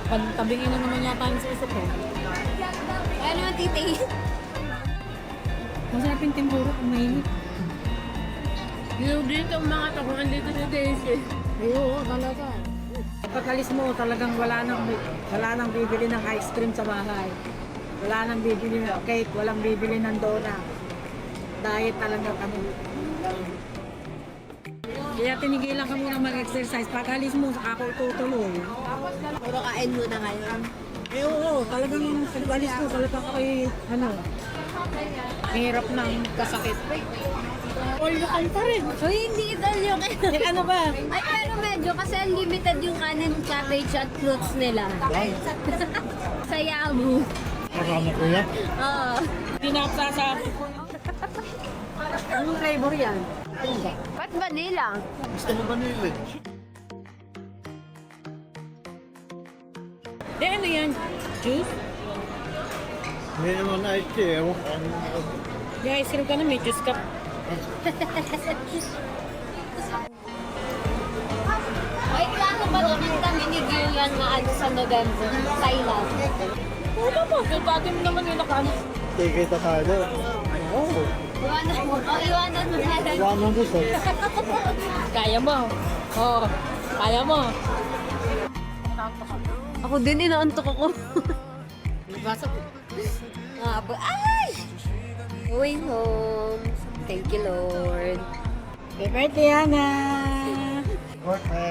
Tabingin na naman yata yung sa isip ko. Kaya naman titi. Masarap yung tempura kung mainit. Yung dito mga takuan dito sa Daisy. Oo, talaga. Pagkalis mo, talagang wala nang bibili ng ice cream sa bahay. Wala nang bibili ng cake, walang bibili ng donut. Diet talaga kami. Kaya tinigilan ka muna mag-exercise. Pagkalis mo, saka ako tutuloy. Puro kain muna ngayon. Eh oo, talagang pagkalis mo, talagang ako'y, hirap ng kasakit. All you can pa rin. Uy, hindi ito yung Eh, ano ba? Ay, pero medyo kasi unlimited yung kanin, cabbage at fruits nila. Sa Yabu. Kasama ko yan. Oo. Pinapsasa. Anong flavor yan? Ba't vanilla? Gusto mo ba nila? Eh, ano yan? Juice? Hindi naman na ito eh. May ice cream ka na, may juice ka. Ay, plano ba naman kami ni Gillian na ano sa November? Thailand. Oo po, dati mo naman yung nakaan. Kikita tayo. Oo. Iwanan mo. Oh, iwanan mo na lang. Iwanan ko sa. Kaya mo. Oo, kaya mo. Ako din, inaantok ako. Nabasa ko. Ay! Going home. Thank you, Lord. Happy birthday, Ana! Okay,